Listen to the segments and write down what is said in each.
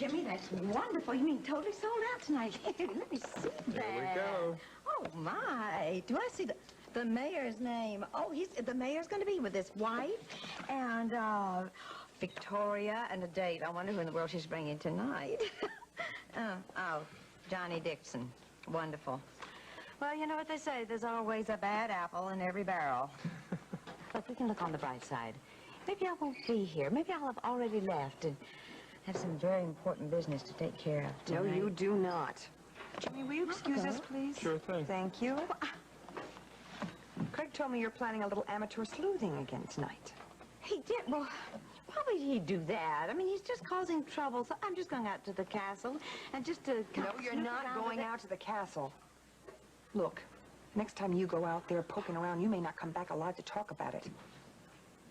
Jimmy, that's wonderful. You mean totally sold out tonight? Let me see that. There we go. Oh, my. Do I see the mayor's name? Oh, the mayor's going to be with his wife and, Victoria and a date. I wonder who in the world she's bringing tonight. Oh, Johnny Dixon. Wonderful. Well, you know what they say. There's always a bad apple in every barrel. Look, we can look on the bright side. Maybe I won't be here. Maybe I'll have already left and have some very important business to take care of tonight. No, you do not. Jimmy, will you excuse us, please? Sure thing. Thank you. Craig told me you're planning a little amateur sleuthing again tonight. He did? Well, why would he do that? I mean, he's just causing trouble, so I'm just going out to the castle and just to... No, you're not going out to the castle. Look, next time you go out there poking around, you may not come back alive to talk about it.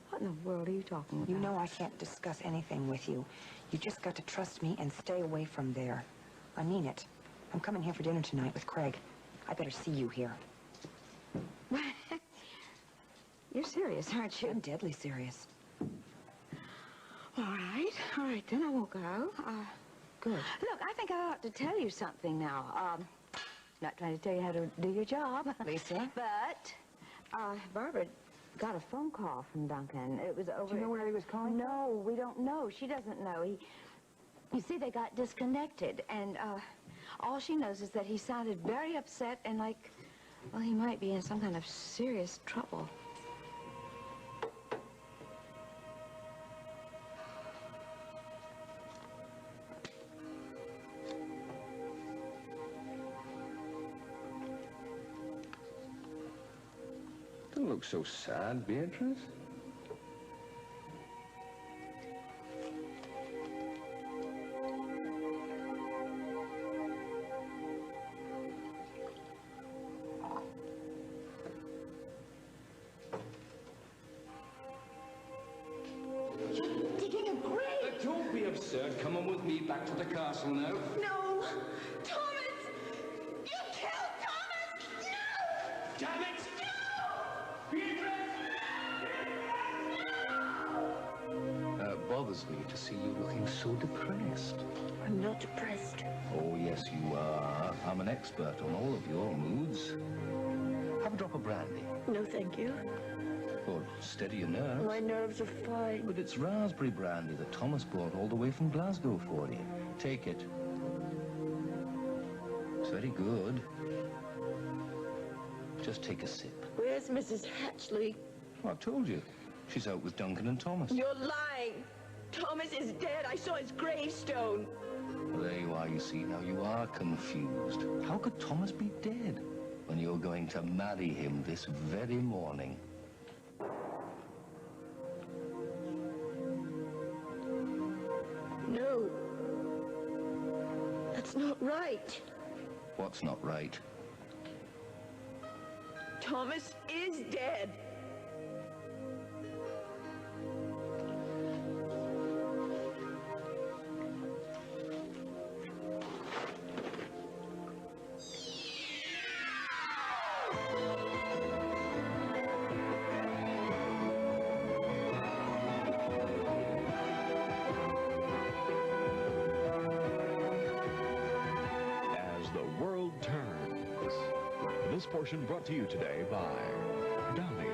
What in the world are you talking about? You know I can't discuss anything with you. You just got to trust me and stay away from there. I mean it. I'm coming here for dinner tonight with Craig. I better see you here. You're serious, aren't you? I'm deadly serious. All right, then I won't go. Good. Look, I think I ought to tell you something now. Not trying to tell you how to do your job. Lisa? But, Barbara got a phone call from Duncan. It was over... Do you know where he was calling? No, we don't know. She doesn't know. You see, they got disconnected, and, all she knows is that he sounded very upset and like, well, he might be in some kind of serious trouble. Don't look so sad, Beatrice. You're digging a grave! Don't be absurd. Come on with me back to the castle now. No! Thomas! You killed Thomas! No! Damn it! Bothers me to see you looking so depressed. I'm not depressed. Oh, yes, you are. I'm an expert on all of your moods. Have a drop of brandy. No, thank you. Oh, steady your nerves. My nerves are fine. But it's raspberry brandy that Thomas brought all the way from Glasgow for you. Take it. It's very good. Just take a sip. Where's Mrs. Hatchley? Well, I told you. She's out with Duncan and Thomas. You're lying. Thomas is dead. I saw his gravestone. Well, there you are, you see. Now you are confused. How could Thomas be dead when you're going to marry him this very morning? No. That's not right. What's not right? Thomas is dead. This portion brought to you today by Downy,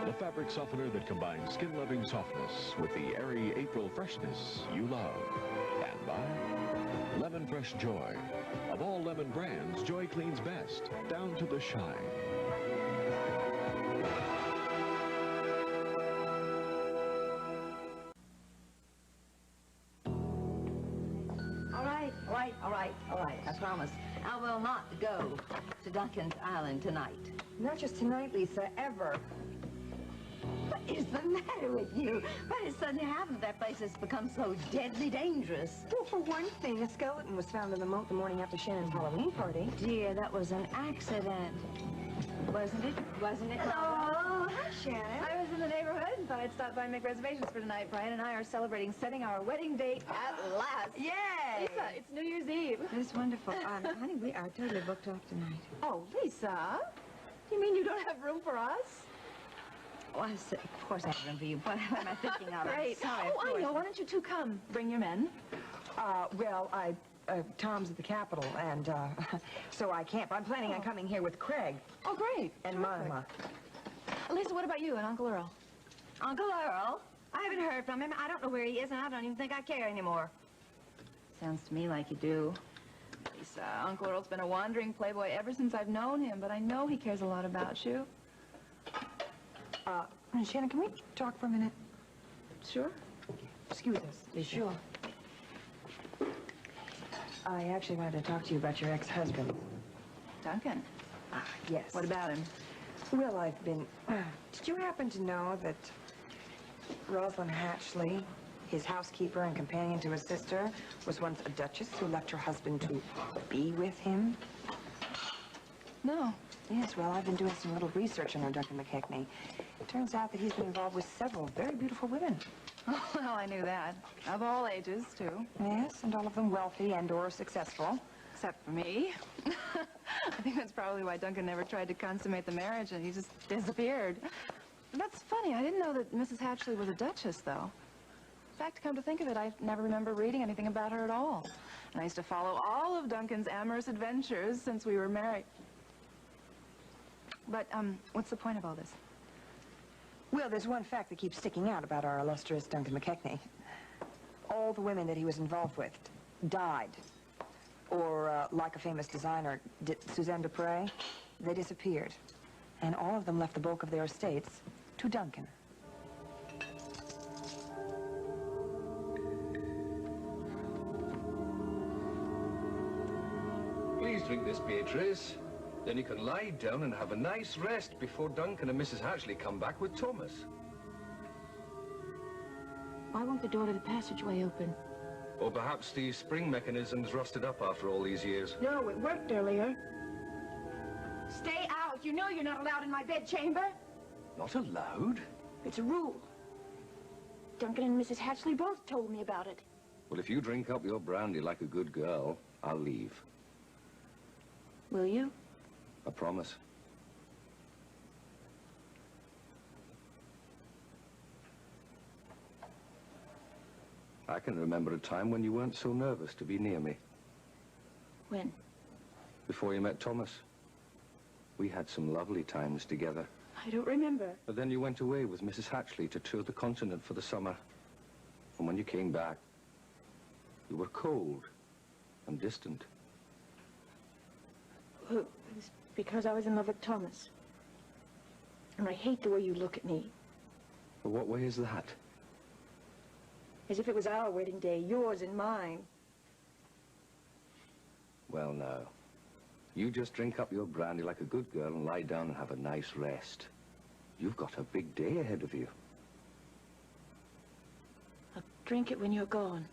the fabric softener that combines skin-loving softness with the airy April freshness you love. And by Lemon Fresh Joy. Of all lemon brands, Joy cleans best, down to the shine. All right. I promise. I will not go to Duncan's Island tonight. Not just tonight, Lisa, ever. What is the matter with you? What has suddenly happened? That place has become so deadly dangerous. Well, for one thing, a skeleton was found in the moat the morning after Shannon's Halloween party. Dear, that was an accident. Wasn't it? Oh, hi, Shannon. I was in the neighborhood and thought I'd stop by and make reservations for tonight. Brian and I are celebrating setting our wedding date at last. Yay! Lisa, it's New Year's Eve. That's wonderful. Honey, we are totally booked off tonight. Oh, Lisa, you mean you don't have room for us? Oh, of course I have room for you. What am I thinking of? Great. Sorry, I know. Why don't you two come? Bring your men. Well, Tom's at the Capitol, and, so I can't. I'm planning on coming here with Craig. Oh, great. And Terrific. Mama. Lisa, what about you and Uncle Earl? Uncle Earl? I haven't heard from him. I don't know where he is, and I don't even think I care anymore. Sounds to me like you do. Lisa, Uncle Earl's been a wandering playboy ever since I've known him, but I know he cares a lot about you. Shannon, can we talk for a minute? Sure. Excuse us, Lisa. Sure. I actually wanted to talk to you about your ex-husband. Duncan? Yes. What about him? Well, I've been... did you happen to know that Rosalind Hatchley, his housekeeper and companion to his sister, was once a duchess who left her husband to be with him? No. Yes, well, I've been doing some little research on our Duncan McKechnie. It turns out that he's been involved with several very beautiful women. Oh, well, I knew that. Of all ages, too. Yes, and all of them wealthy and or successful. Except for me. I think that's probably why Duncan never tried to consummate the marriage, and he just disappeared. That's funny. I didn't know that Mrs. Hatchley was a duchess, though. In fact, come to think of it, I never remember reading anything about her at all. And I used to follow all of Duncan's amorous adventures since we were married. But, what's the point of all this? Well, there's one fact that keeps sticking out about our illustrious Duncan McKechnie. All the women that he was involved with died. Or, like a famous designer, Suzanne Dupre, they disappeared. And all of them left the bulk of their estates to Duncan. Please drink this, Beatrice. Then you can lie down and have a nice rest before Duncan and Mrs. Hatchley come back with Thomas. Why won't the door to the passageway open? Or perhaps the spring mechanism's rusted up after all these years. No, it worked earlier. Stay out. You know you're not allowed in my bedchamber. Not allowed? It's a rule. Duncan and Mrs. Hatchley both told me about it. Well, if you drink up your brandy like a good girl, I'll leave. Will you? I promise. I can remember a time when you weren't so nervous to be near me. When? Before you met Thomas. We had some lovely times together. I don't remember. But then you went away with Mrs. Hatchley to tour the continent for the summer. And when you came back, you were cold and distant. Well, it's because I was in love with Thomas. And I hate the way you look at me. Well, what way is that? As if it was our wedding day, yours and mine. Well, no. You just drink up your brandy like a good girl and lie down and have a nice rest. You've got a big day ahead of you. I'll drink it when you're gone.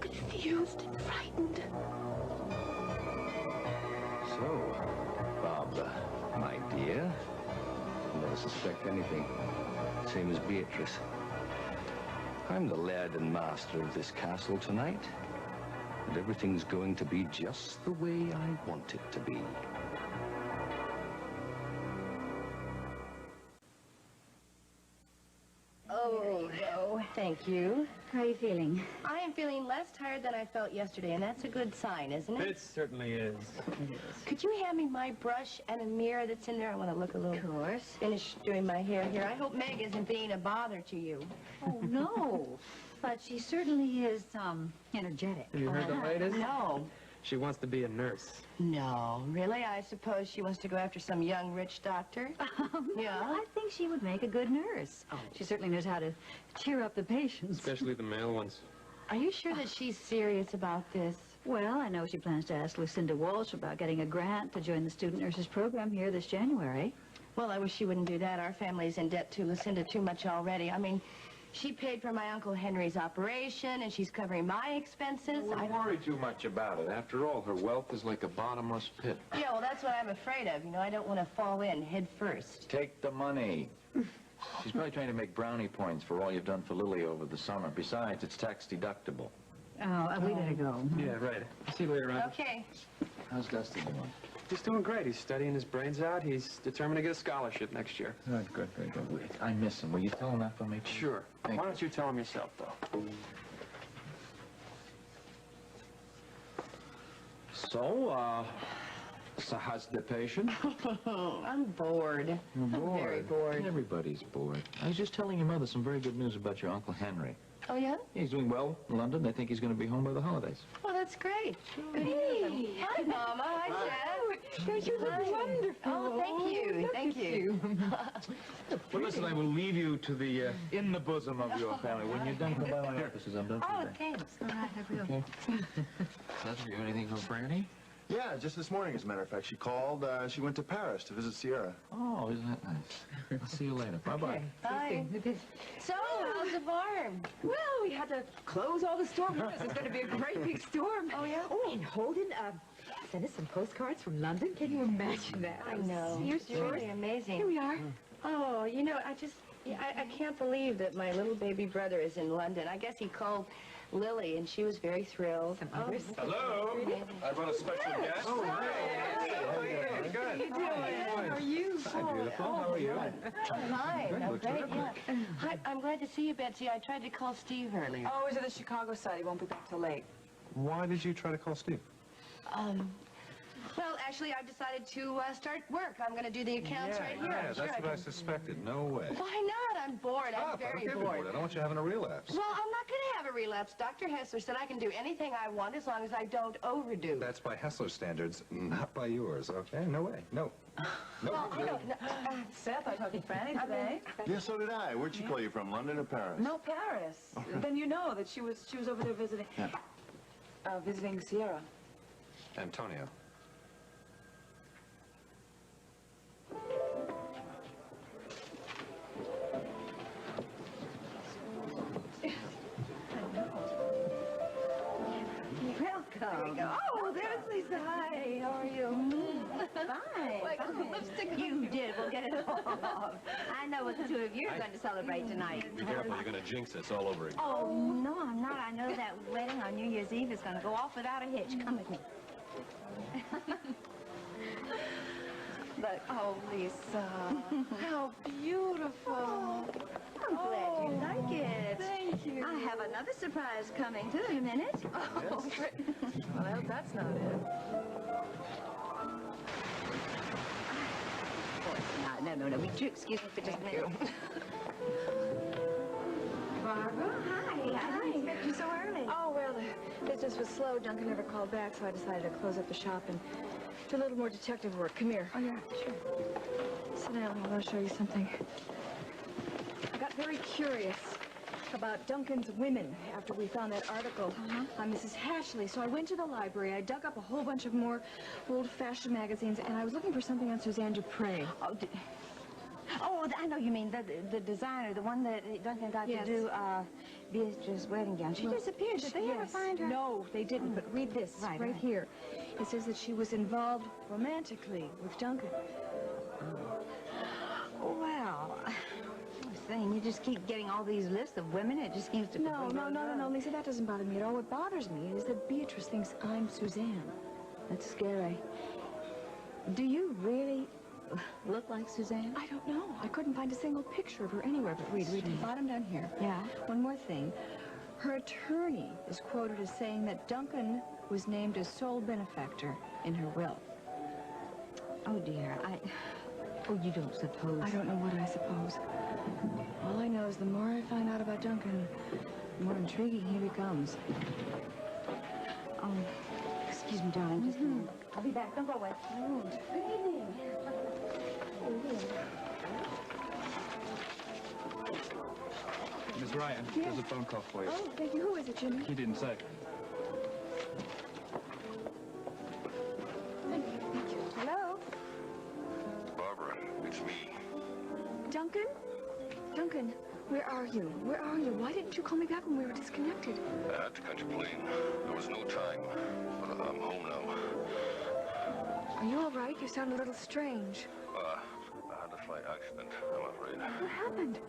Confused and frightened. So, Barbara, my dear, never suspect anything. Same as Beatrice. I'm the laird and master of this castle tonight, and everything's going to be just the way I want it to be. Oh, go. thank you. How are you feeling? I am feeling less tired than I felt yesterday, and that's a good sign, isn't it? It certainly is. Could you hand me my brush and a mirror that's in there? I want to look a little... Of course. Finish doing my hair here. I hope Meg isn't being a bother to you. Oh, no. But she certainly is, energetic. Have you heard the latest? No. She wants to be a nurse. No, really? I suppose she wants to go after some young, rich doctor? Yeah? I think she would make a good nurse. Oh. She certainly knows how to cheer up the patients. Especially the male ones. Are you sure that she's serious about this? Well, I know she plans to ask Lucinda Walsh about getting a grant to join the student nurses program here this January. Well, I wish she wouldn't do that. Our family's in debt to Lucinda too much already. I mean, she paid for my Uncle Henry's operation, and she's covering my expenses. Well, don't worry too much about it. After all, her wealth is like a bottomless pit. Yeah, well, that's what I'm afraid of. You know, I don't want to fall in head first. Take the money. She's probably trying to make brownie points for all you've done for Lily over the summer. Besides, it's tax deductible. Oh, we better go. Yeah, right. See you later, Roger. Okay. How's Dusty doing? He's doing great. He's studying his brains out. He's determined to get a scholarship next year. Good, good, very good. Wait, I miss him. Will you tell him that for me? Sure. Thank Why you. don't you tell him yourself, though? So, so how's the patient? I'm bored. You're bored. Very bored. Everybody's bored. I was just telling your mother some very good news about your Uncle Henry. Oh, yeah? He's doing well in London. They think he's going to be home by the holidays. Well, that's great. Good news. Hi, Mama. Hi, Dad. Don't you look wonderful? Oh, thank you. Thank you. Well, listen, I will leave you to the, in the bosom of your family. When you're done, come by my offices. I'm done for Oh, the day. thanks. All right, I will. Okay. Leslie, you have anything for Brandy? Yeah, just this morning, as a matter of fact. She called. She went to Paris to visit Sierra. Oh, isn't that nice? I'll see you later. Bye-bye. Bye. So, how's the farm? Well, we had to close all the storm windows. It's going to be a great big storm. Oh, yeah? Oh, and Holden sent us some postcards from London. Can you imagine that? I know. It's really amazing. Here we are. Oh, you know, I can't believe that my little baby brother is in London. I guess he called Lily, and she was very thrilled. Some others. Hello. I brought a special guest. Oh, hey. How are you doing? Good. How you doing? How are you? Hi, beautiful. How are you? Hi. Good, I'm looks great, terrific. yeah. Hi, I'm glad to see you, Betsy. I tried to call Steve earlier. Oh, he's at the Chicago side. He won't be back till late. Why did you try to call Steve? Well, actually, I've decided to start work. I'm going to do the accounts right here. Yeah, I'm sure that's I what I can- suspected. No way. Why not? I'm bored. I'm very bored. I don't want you having a relapse. Well, I'm not going to have a relapse. Dr. Hessler said I can do anything I want as long as I don't overdo. That's by Hessler standards, not by yours, okay? No way. No. No. Well, I don't know. Seth, I talked to Franny today. Yeah, so did I. Where'd she call you from, London or Paris? No, Paris. Then you know that she was over there visiting. Visiting Sierra. Antonio. Welcome. Oh, there's Lisa. Hi, how are you? Fine. Lipstick. You did. We'll get it off. I know what the two of you are going to celebrate tonight. Be careful, you're going to jinx this all over again. Oh, no, I'm not. I know that wedding on New Year's Eve is going to go off without a hitch. Come with me. But, oh, Lisa, how beautiful. I'm glad you like it. Thank you. I have another surprise coming, too, in a minute. Oh, great. Well, I hope that's not it. Of course not. No. Would you excuse me for just a minute? Barbara, hi. I didn't expect you so early. Oh, well, the business was slow. Duncan never called back, so I decided to close up the shop and do a little more detective work. Come here. Oh, yeah, sure. Sit down. I want to show you something. I got very curious about Duncan's women after we found that article on Mrs. Hashley. So I went to the library. I dug up a whole bunch of more old-fashioned magazines, and I was looking for something on Suzanne Dupre. Oh, I know you mean the designer, the one that Duncan got Yes. to do Beatrice's wedding gown. She disappeared. Did they ever find her? No, they didn't, but read this right here. It says that she was involved romantically with Duncan. Well, I was saying, you just keep getting all these lists of women. It just seems to... No, Lisa, that doesn't bother me at all. What bothers me is that Beatrice thinks I'm Suzanne. That's scary. Do you really look like Suzanne? I don't know. I couldn't find a single picture of her anywhere, but read the bottom down here. Yeah? One more thing. Her attorney is quoted as saying that Duncan was named as sole benefactor in her will. Oh, dear, Oh, you don't suppose... I don't know what I suppose. All I know is the more I find out about Duncan, the more intriguing he becomes. Oh, excuse me, darling, just a minute. I'll be back. Don't go away. Good evening. Miss Ryan, there's a phone call for you. Oh, thank you. Who is it, Jimmy? He didn't say. Thank you. Hello? Barbara, it's me. Duncan? Duncan, where are you? Where are you? Why didn't you call me back when we were disconnected? I had to catch a plane. There was no time. But I'm home now. Are you all right? You sound a little strange. I had a flight accident, I'm afraid. What happened?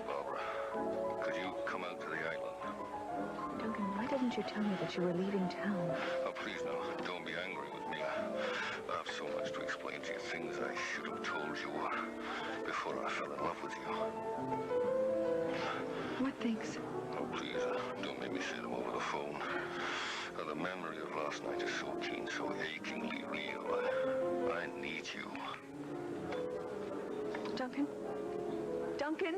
Barbara, could you come out to the island? Duncan, why didn't you tell me that you were leaving town? Oh, please, now, don't be angry with me. I have so much to explain to you, things I should have told you before I fell in love with you. What things? Oh, please, don't make me say them over the phone. The memory of last night is so keen, so achingly real. I need you. Duncan? Duncan?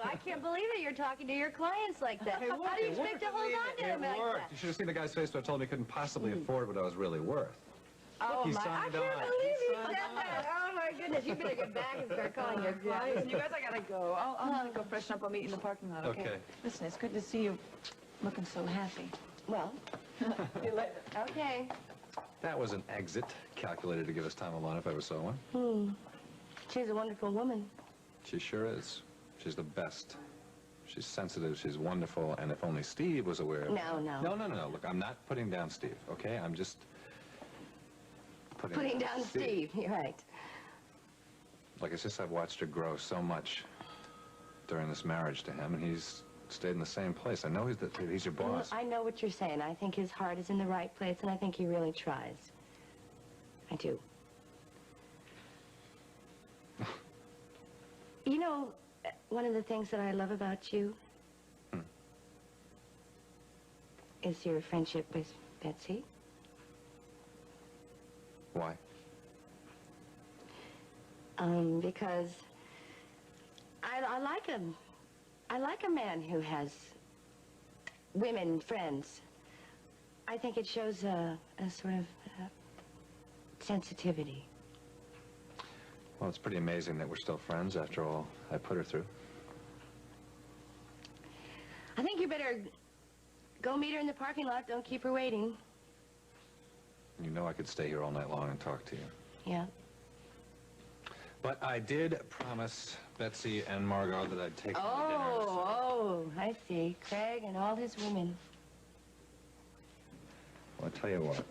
I can't believe that you're talking to your clients like that. Hey, How do you expect to hold on to them like that? You should have seen the guy's face when I told him he couldn't possibly afford what I was really worth. Oh, He my, I signed can't on. believe you said that. Oh, my goodness. You better get back and start calling your clients. You guys, I gotta go. I'll go freshen up. I'll meet you in the parking lot, okay? Okay. Listen, it's good to see you looking so happy. Well, See you later. okay. That was an exit calculated to give us time alone if I ever saw one. She's a wonderful woman. She sure is. She's the best. She's sensitive, she's wonderful, and if only Steve was aware of... No. No. Look, I'm not putting down Steve, okay? I'm just... Putting down Steve. You're right. Like, it's just I've watched her grow so much during this marriage to him, and he's stayed in the same place. I know he's your boss. Well, I know what you're saying. I think his heart is in the right place, and I think he really tries. I do. You know, one of the things that I love about you is your friendship with Betsy. Why? Because I like him. I like a man who has women friends. I think it shows a sort of sensitivity. Well, it's pretty amazing that we're still friends after all I put her through. I think you better go meet her in the parking lot. Don't keep her waiting. You know I could stay here all night long and talk to you. Yeah. But I did promise Betsy and Margot that I'd take them to dinner. Oh, I see. Craig and all his women. Well, I'll tell you what.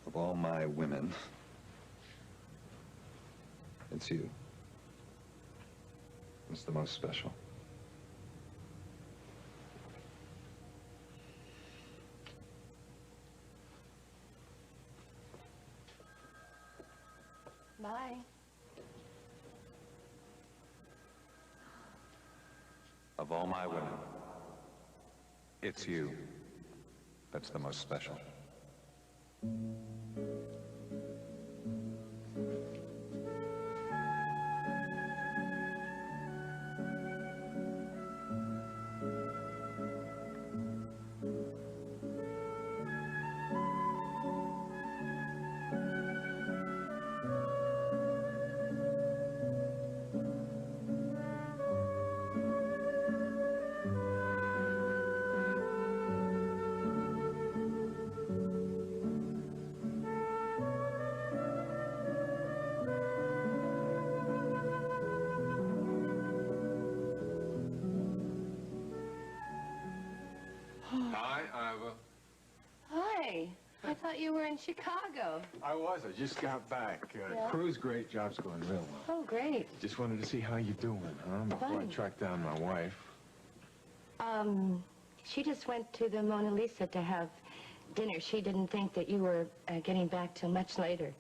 Of all my women, it's you. It's the most special. Bye. Of all my women, it's you that's the most special. Ivor. Hi. I thought you were in Chicago. I was. I just got back. Yeah? Crew's great. Job's going real well. Oh, great. Just wanted to see how you doing, huh? Before I Fine. track down my wife. She just went to the Mona Lisa to have dinner. She didn't think that you were getting back till much later.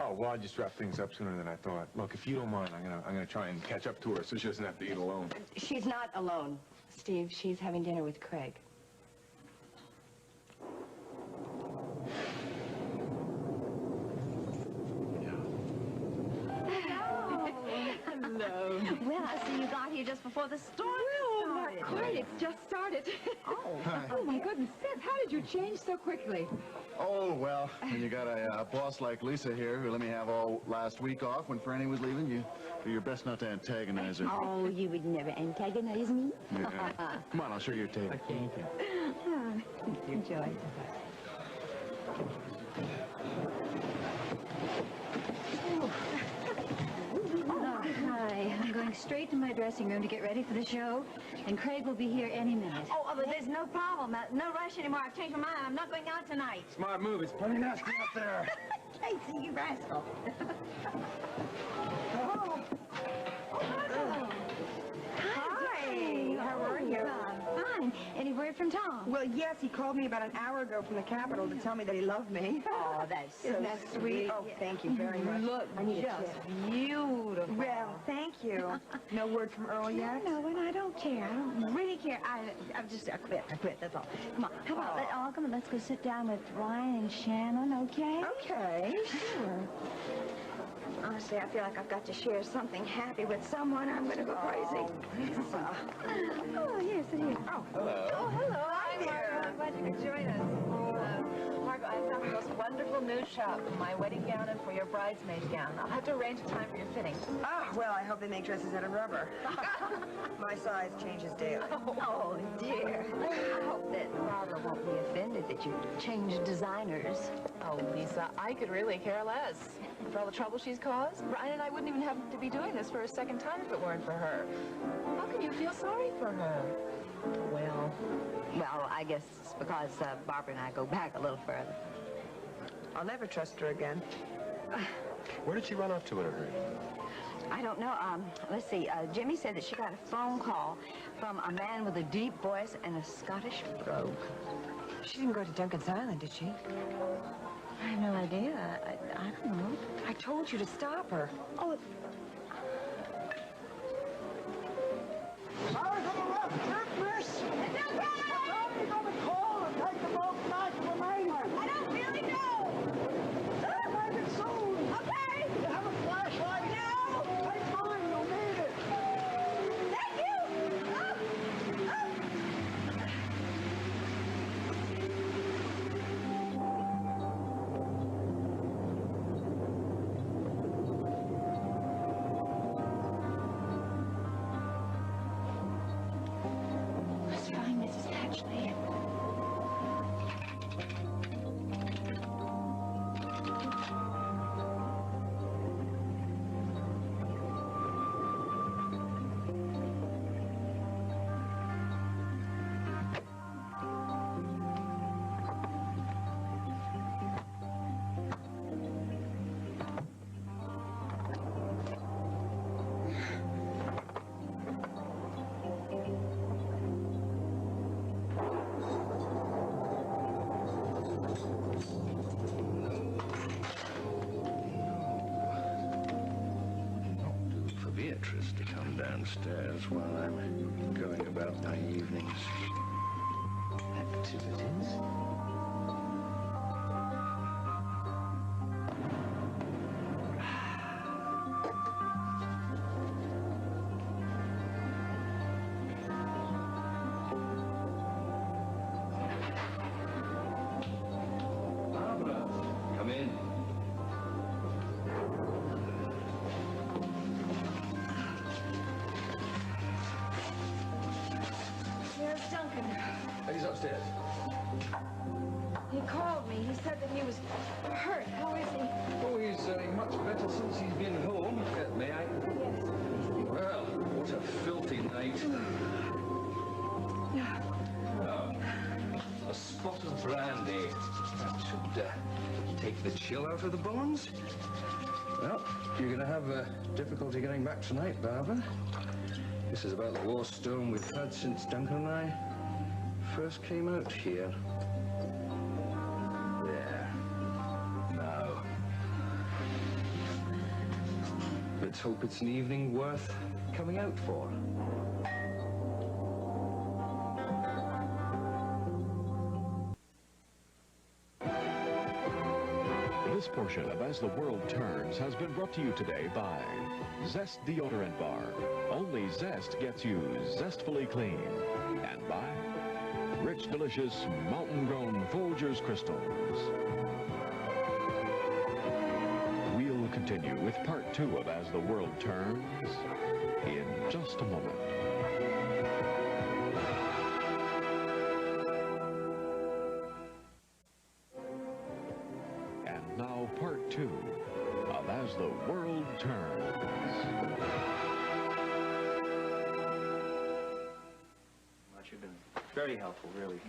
Oh, well, I just wrapped things up sooner than I thought. Look, if you don't mind, I'm gonna try and catch up to her so she doesn't have to eat alone. She's not alone, Steve. She's having dinner with Craig. Hello. Well, I see you got here just before the storm started. Not quite. It's just started. Oh. Oh, my goodness, Sis, how did you change so quickly? Oh, well, when you got a boss like Lisa here who let me have all last week off when Franny was leaving, you do your best not to antagonize her. Oh, you would never antagonize me. Yeah. Come on, I'll show you your table. Thank you. Enjoy. Hi, I'm going straight to my dressing room to get ready for the show, and Craig will be here any minute. Oh, but there's no problem. No rush anymore. I've changed my mind. I'm not going out tonight. Smart move. It's plenty nasty out there. Casey, you rascal. Oh. Hi. How are you? Fine. Any word from Tom? Well, yes, he called me about an hour ago from the Capitol to tell me that he loved me. Oh, that's so Isn't that sweet? Oh, thank you very much. Look, just beautiful. Well, thank you. No word from Earl yet? No, and I don't care. I don't really care. I quit. That's all. Come on. Come on, come on, let's go sit down with Ryan and Shannon, okay? Okay. Sure. Honestly, I feel like I've got to share something happy with someone. I'm going to go crazy. Oh, yes, it is. Oh, Oh, hello. Hi, Margot. I'm glad you could join us. Margot, I found the most wonderful new shop for my wedding gown and for your bridesmaid gown. I'll have to arrange a time for your fitting. Ah, well, I hope they make dresses out of rubber. My size changes daily. oh, dear. I hope that Barbara won't be offended that you changed designers. Oh, Lisa, I could really care less. For all the trouble she's caused, Ryan and I wouldn't even have to be doing this for a second time if it weren't for her. How can you feel sorry for her? Well, I guess it's because Barbara and I go back a little further. I'll never trust her again. Where did she run off to in a hurry? I don't know. Let's see. Jimmy said that she got a phone call from a man with a deep voice and a Scottish brogue. She didn't go to Duncan's Island, did she? I have no idea. I don't know. I told you to stop her. Oh, Sorry for the rough trip, miss. It's okay. How are you going to call and take the boat back to the mainland? I don't really know. I'll make it soon. Okay. You have a flashlight? No. Take mine. You'll need it. Thank you. Let's find Mrs. Hatchley. For Beatrice to come downstairs while I'm going about my evening's activities. Barbara, come in. Here's Duncan. He's upstairs. He called me. He said that he was hurt. How is he? Oh, he's much better since he's been home. May I? Yes. Well, what a filthy night. Oh. brandy. That should take the chill out of the bones. Well, you're going to have difficulty getting back tonight, Barbara. This is about the worst storm we've had since Duncan and I first came out here. There. Now. Let's hope it's an evening worth coming out for. This portion of As the World Turns has been brought to you today by Zest Deodorant Bar. Only Zest gets you zestfully clean. And by Rich, Delicious, Mountain-Grown Folgers Crystals. We'll continue with part 2 of As the World Turns in just a moment. Now, part 2 of As the World Turns. You've been very helpful, really.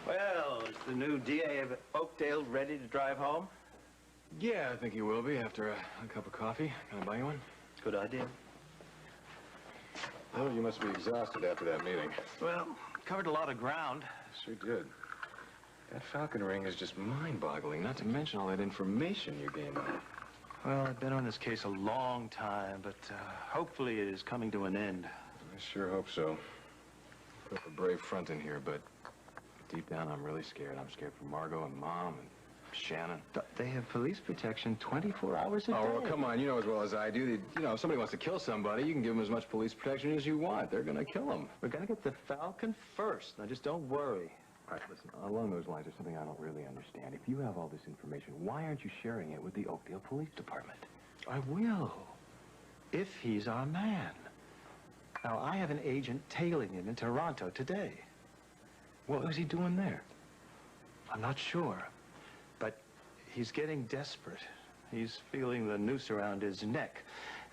Well, is the new DA of Oakdale ready to drive home? Yeah, I think he will be after a cup of coffee. Can I buy you one? Good idea. Oh, you must be exhausted after that meeting. Well, covered a lot of ground. Sure did. That Falcon ring is just mind-boggling, not to mention all that information you gained on it. Well, I've been on this case a long time, but hopefully it is coming to an end. I sure hope so. Put up a brave front in here, but deep down I'm really scared. I'm scared for Margot and Mom and Shannon. They have police protection 24 hours a day. Oh, well, come on. You know as well as I do. You know, if somebody wants to kill somebody, you can give them as much police protection as you want. They're going to kill them. We're going to get the Falcon first. Now, just don't worry. All right, listen, along those lines, there's something I don't really understand. If you have all this information, why aren't you sharing it with the Oakdale Police Department? I will, if he's our man. Now, I have an agent tailing him in Toronto today. What was he doing there? I'm not sure, but he's getting desperate. He's feeling the noose around his neck,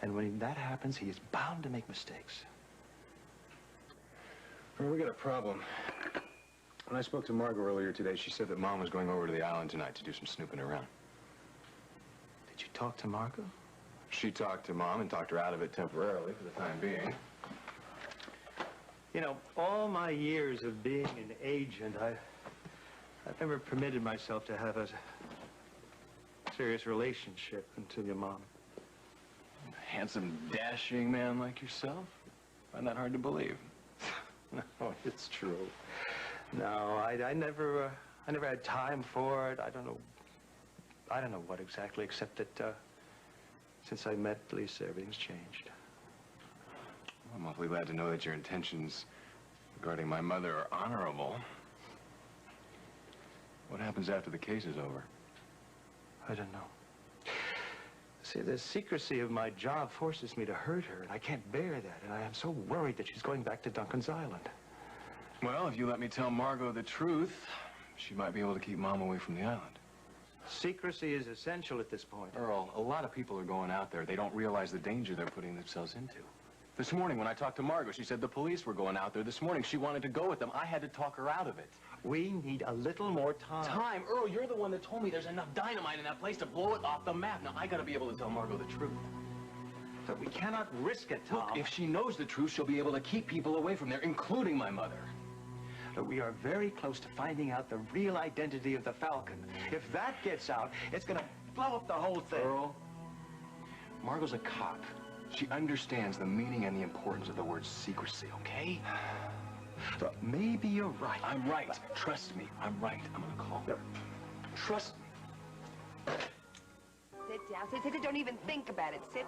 and when that happens, he is bound to make mistakes. Well, we got a problem. When I spoke to Margot earlier today, she said that Mom was going over to the island tonight to do some snooping around. Did you talk to Margot? She talked to Mom and talked her out of it temporarily for the time being. You know, all my years of being an agent, I've never permitted myself to have a serious relationship until your Mom. A handsome, dashing man like yourself? Find that hard to believe. No, it's true. No, I never had time for it. I don't know what exactly, except that since I met Lisa, everything's changed. I'm awfully glad to know that your intentions regarding my mother are honorable. What happens after the case is over? I don't know. See, the secrecy of my job forces me to hurt her, and I can't bear that, and I am so worried that she's going back to Duncan's Island. Well, if you let me tell Margot the truth, she might be able to keep Mom away from the island. Secrecy is essential at this point. Earl, a lot of people are going out there. They don't realize the danger they're putting themselves into. This morning, when I talked to Margot, she said the police were going out there this morning. She wanted to go with them. I had to talk her out of it. We need a little more time. Time? Earl, you're the one that told me there's enough dynamite in that place to blow it off the map. Now, I gotta be able to tell Margot the truth. But we cannot risk it, Tom. Look, if she knows the truth, she'll be able to keep people away from there, including my mother. But we are very close to finding out the real identity of the Falcon. If that gets out, it's gonna blow up the whole thing. Earl, Margot's a cop. She understands the meaning and the importance of the word secrecy, okay? But maybe you're right. I'm right. Trust me, I'm right. I'm gonna call her. Trust me. Sit down. Sit. Don't even think about it. Sit.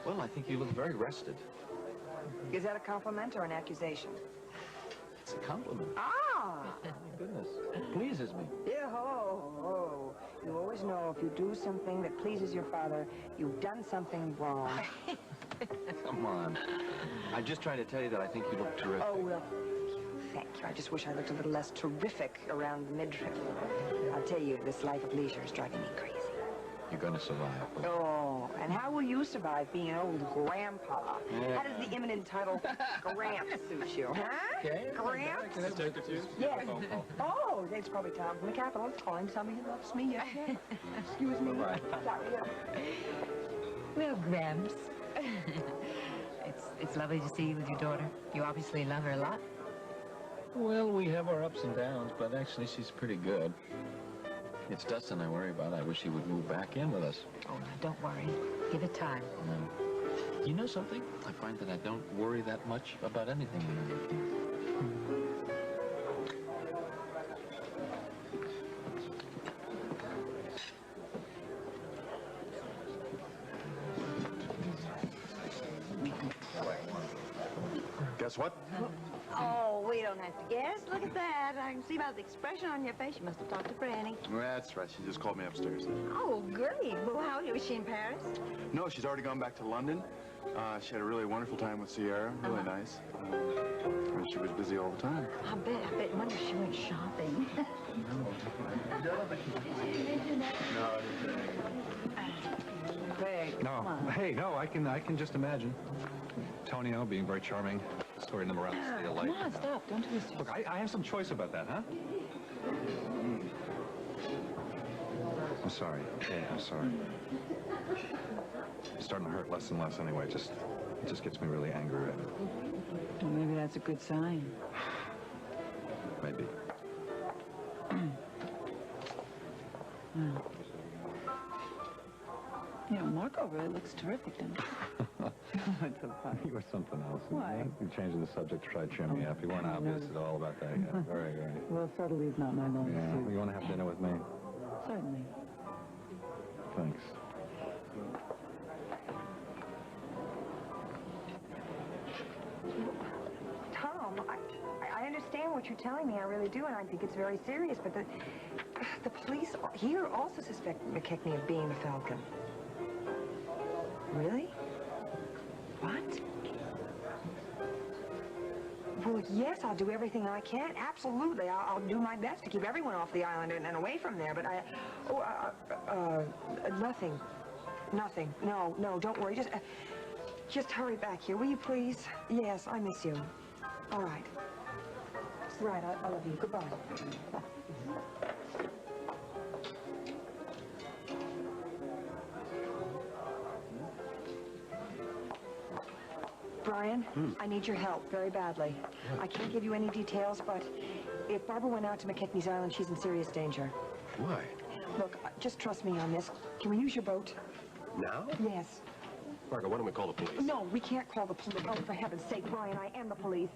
Well, I think you look very rested. Is that a compliment or an accusation? It's a compliment. Ah! My goodness. It pleases me. Yeah, oh. You always know if you do something that pleases your father, you've done something wrong. Come on. I'm just trying to tell you that I think you look terrific. Oh, well, thank you. I just wish I looked a little less terrific around the midriff. I'll tell you, this life of leisure is driving me crazy. You're going to survive. Oh, and how will you survive being an old grandpa? Yeah. How does the imminent title Gramps suit you, huh? Okay. Gramps? Can I take it to you? Yes. Oh, it's probably Tom from the Capitol calling to tell me he loves me. Yes, yes. Excuse me. Bye-bye. Sorry. Well, Gramps, it's lovely to see you with your daughter. You obviously love her a lot. Well, we have our ups and downs, but actually she's pretty good. It's Dustin I worry about. I wish he would move back in with us. Oh, now, don't worry. Give it time. You know something? I find that I don't worry that much about anything. Guess what? Oh, we don't have to guess. Look at that. I can see by the expression on your face you must have talked to Franny. That's right. She just called me upstairs. Oh, great. Well, how was she in Paris? No, she's already gone back to London. She had a really wonderful time with Sierra. Really nice. And she was busy all the time. I bet. Wonder if she went shopping. Craig, No. Hey, no, I can just imagine. Tonio being very charming, escorting them around the city of light. Come on, stop. Don't twist yourself. Look, I have some choice about that, huh? I'm sorry. Okay, I'm sorry. It's starting to hurt less and less anyway. It just gets me really angry. Well, maybe that's a good sign. Maybe. You know, Marco really looks terrific, doesn't he? It's so funny. You were something else. Why? You're changing the subject to try to cheer me up. You weren't obvious at all about that yet. Very, very. Well, subtlety is not my long Yeah. suit. You want to have dinner with me? Certainly. Thanks. Tom, I understand what you're telling me. I really do, and I think it's very serious. But the police here also suspect McKechnie of being the Falcon. Really? What? Well, yes, I'll do everything I can. Absolutely. I'll do my best to keep everyone off the island and away from there. But nothing. Nothing. No, don't worry. Just hurry back here, will you please? Yes, I miss you. All right. Right, I love you. Goodbye. Brian, I need your help very badly. I can't give you any details, but if Barbara went out to McKechnie's Island, she's in serious danger. Why? Look, just trust me on this. Can we use your boat? Now? Yes. Margo, why don't we call the police? No, we can't call the police. Oh, for heaven's sake, Brian, I am the police.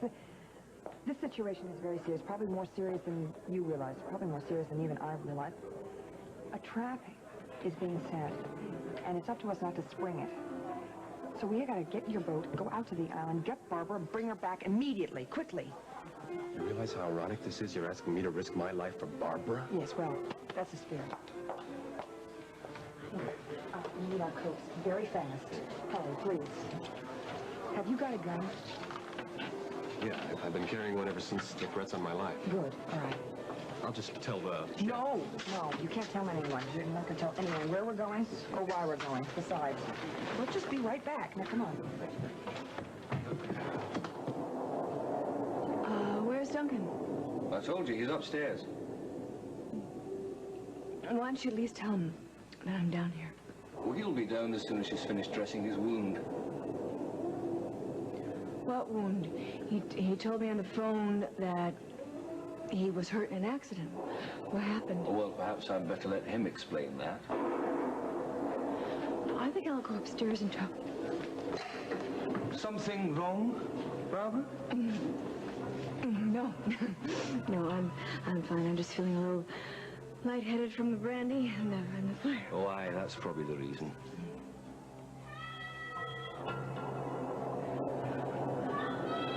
This situation is very serious, probably more serious than you realize, probably more serious than even I realize. A trap is being set, and it's up to us not to spring it. So we gotta get your boat, go out to the island, get Barbara, bring her back immediately, quickly. You realize how ironic this is? You're asking me to risk my life for Barbara? Yes, well, that's the spirit. We need our coats very fast. Hurry, please. Have you got a gun? Yeah, I've been carrying one ever since the threats on my life. Good, all right. I'll just tell the... No, you can't tell anyone. You're not going to tell anyone where we're going or why we're going. Besides, we'll just be right back. Now, come on. Where's Duncan? I told you, he's upstairs. Why don't you at least tell him that I'm down here? Well, he'll be down as soon as she's finished dressing his wound. What wound? He told me on the phone that he was hurt in an accident. What happened? Oh, well, perhaps I'd better let him explain that. I think I'll go upstairs and talk. Something wrong, Barbara? No. No, I'm fine. I'm just feeling a little lightheaded from the brandy and the fire. Oh, aye, that's probably the reason.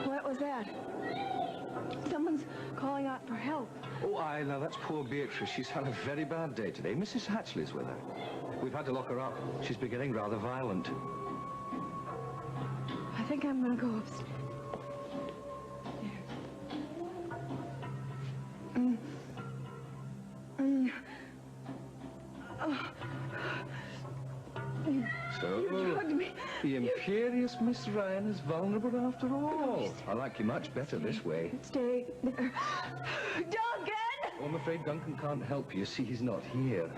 What was that? Someone's calling out for help. Oh, aye, now that's poor Beatrice. She's had a very bad day today. Mrs. Hatchley's with her. We've had to lock her up. She's been getting rather violent. I think I'm gonna go upstairs. Oh, drugged me. the imperious Miss Ryan is vulnerable after all. I like you much better this way. Stay there. Duncan! Oh, I'm afraid Duncan can't help you. See, he's not here.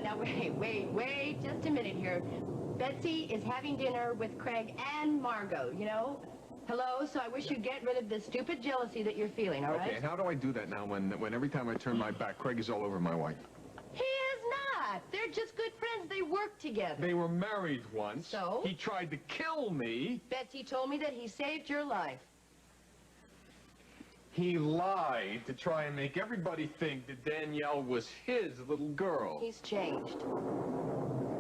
Now, wait just a minute here. Betsy is having dinner with Craig and Margot, you know? Hello? So I wish you'd get rid of the stupid jealousy that you're feeling, all right? Okay, and how do I do that now when every time I turn my back, Craig is all over my wife? He is not. They're just good friends. They work together. They were married once. So? He tried to kill me. Betsy told me that he saved your life. He lied to try and make everybody think that Danielle was his little girl. He's changed.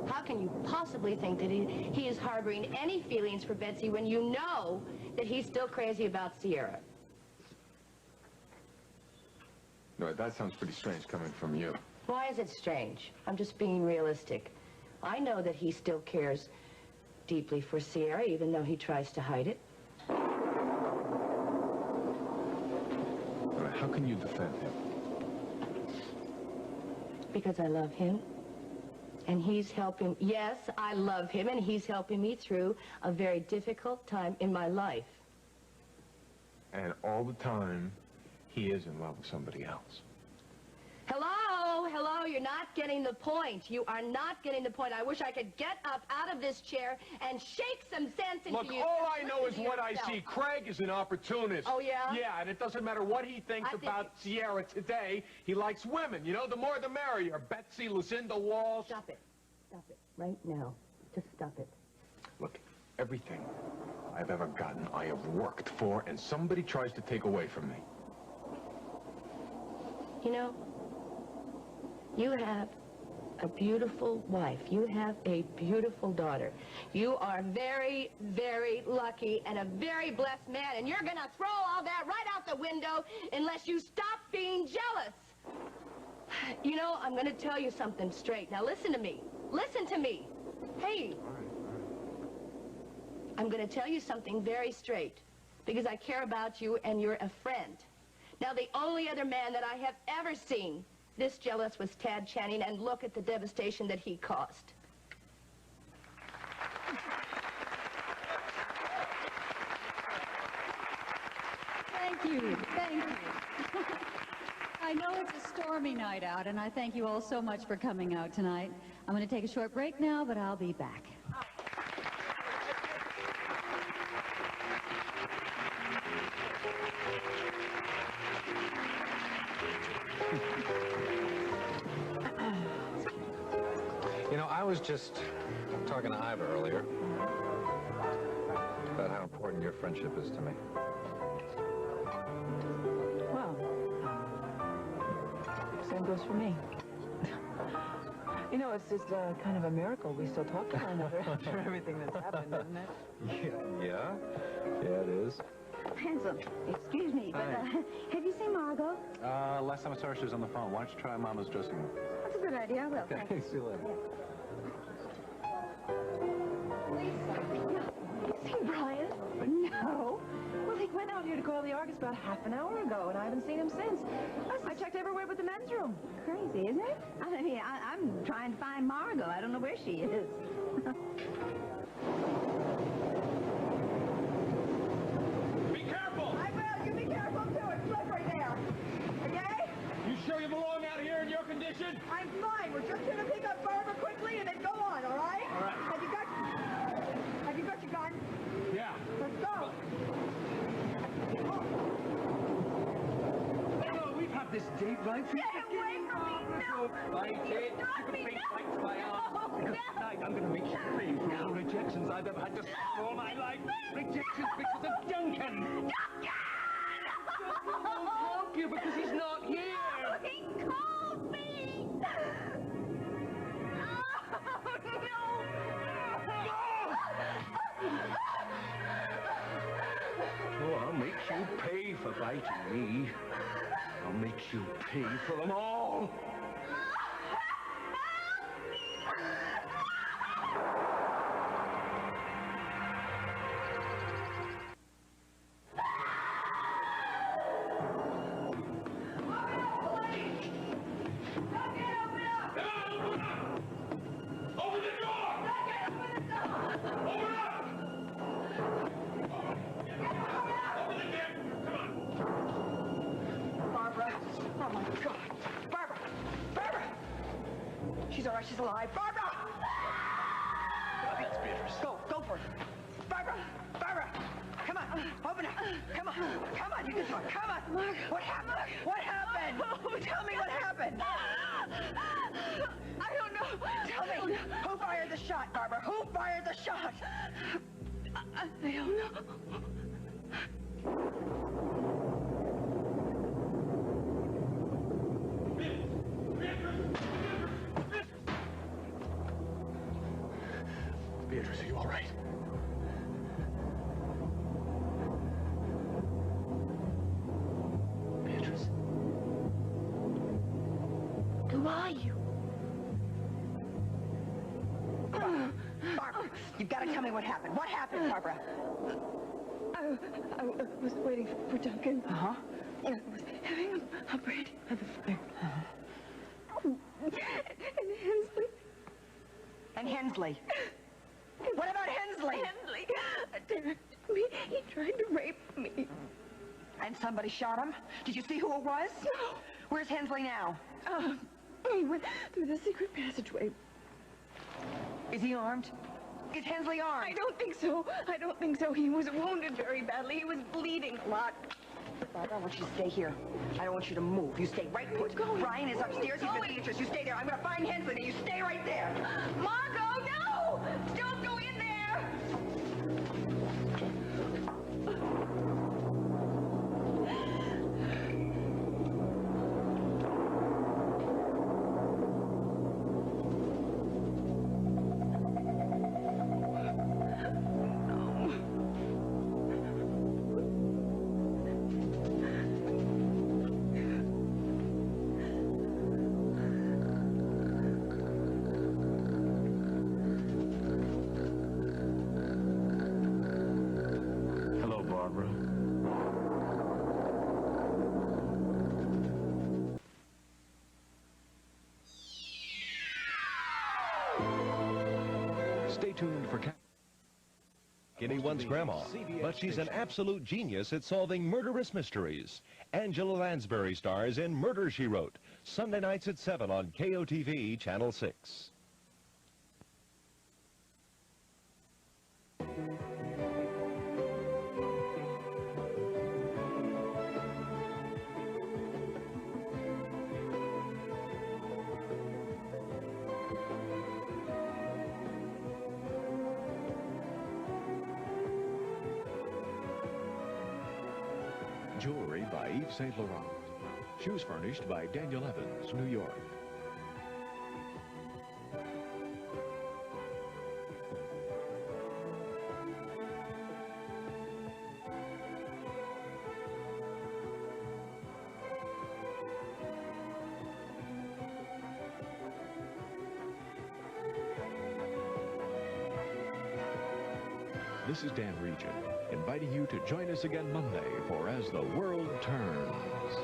How can you possibly think that he is harboring any feelings for Betsy when you know that he's still crazy about Sierra? No, that sounds pretty strange coming from you. Why is it strange? I'm just being realistic. I know that he still cares deeply for Sierra, even though he tries to hide it. How can you defend him? Because I love him. And he's helping, yes, I love him, and he's helping me through a very difficult time in my life. And all the time, he is in love with somebody else. Hello, you're not getting the point. You are not getting the point. I wish I could get up out of this chair and shake some sense into you. Look, all I know is what I see. Craig is an opportunist. Oh, yeah? Yeah, and it doesn't matter what he thinks about Sierra today. He likes women. You know, the more the merrier. Betsy, Lucinda Walsh. Stop it. Stop it. Right now. Just stop it. Look, everything I've ever gotten, I have worked for, and somebody tries to take away from me. You know, you have a beautiful wife. You have a beautiful daughter. You are very, very lucky and a very blessed man, and you're gonna throw all that right out the window unless you stop being jealous. You know, I'm gonna tell you something straight. Now listen to me. Listen to me. Hey. All right. I'm gonna tell you something very straight because I care about you and you're a friend. Now, the only other man that I have ever seen this jealous was Tad Channing, and look at the devastation that he caused. Thank you. Thank you. I know it's a stormy night out, and I thank you all so much for coming out tonight. I'm going to take a short break now, but I'll be back. You know, I was just talking to Iva earlier about how important your friendship is to me. Well, same goes for me. You know, it's just kind of a miracle we still talk to one another after everything that's happened, isn't it? Yeah, it is. Hansel, excuse me, but have you seen Margot? Last time I saw her, she was on the phone. Why don't you try Mama's dressing room? That's a good idea. I will. Okay, see you later. You seen Brian? No. Well, he went out here to call the Argus about half an hour ago, and I haven't seen him since. I checked everywhere but the men's room. Crazy, isn't it? I mean, I'm trying to find Margot. I don't know where she is. Be careful! I will. You be careful, too. It's slippery there. Okay? You sure you belong out here in your condition? I'm fine. We're just going to pick up Barbara quickly and then go on, all right? All right. Have you got your gun? Yeah. Let's go. Oh, we've had this date right from Get away from me! No! Right, Kate. Stop me! Fight my arm. No! Because tonight I'm going to make you pay for all the rejections I've ever had to swallow all my life. Rejections because of Duncan. Duncan! Duncan won't help you because he's not here. He called me! Oh, I'll make you pay for biting me. I'll make you pay for them all. she's alive. Barbara! That's Beatrice. Go for it. Barbara! Barbara! Come on, open up. Come on, you can talk. Come on. What happened? What happened? Tell me what happened. I don't know. Tell me. Who fired the shot, Barbara? Who fired the shot? I don't know. Beatrice, are you all right? Beatrice? Who are you? Barbara, you've got to tell me what happened. What happened, Barbara? I was waiting for Duncan. Uh-huh. And I was having a brain at the fire. And Hensley. And Hensley. What about Hensley? Hensley attacked me. He tried to rape me. And somebody shot him? Did you see who it was? No. Where's Hensley now? He went through the secret passageway. Is he armed? Is Hensley armed? I don't think so. I don't think so. He was wounded very badly. He was bleeding a lot. Barbara, I want you to stay here. I don't want you to move. You stay right put. Brian is upstairs. He's with Beatrice. You stay there. I'm going to find Hensley. You stay right there. Margot, no! Don't go in there! Stay tuned for anyone's grandma, but she's an absolute genius at solving murderous mysteries. Angela Lansbury stars in Murder, She Wrote, Sunday nights at 7 on KOTV Channel 6. Jewelry by Yves Saint Laurent. Shoes furnished by Daniel Evans, New York. This is Dan Regent, inviting you to join us again Monday for As the World Turns.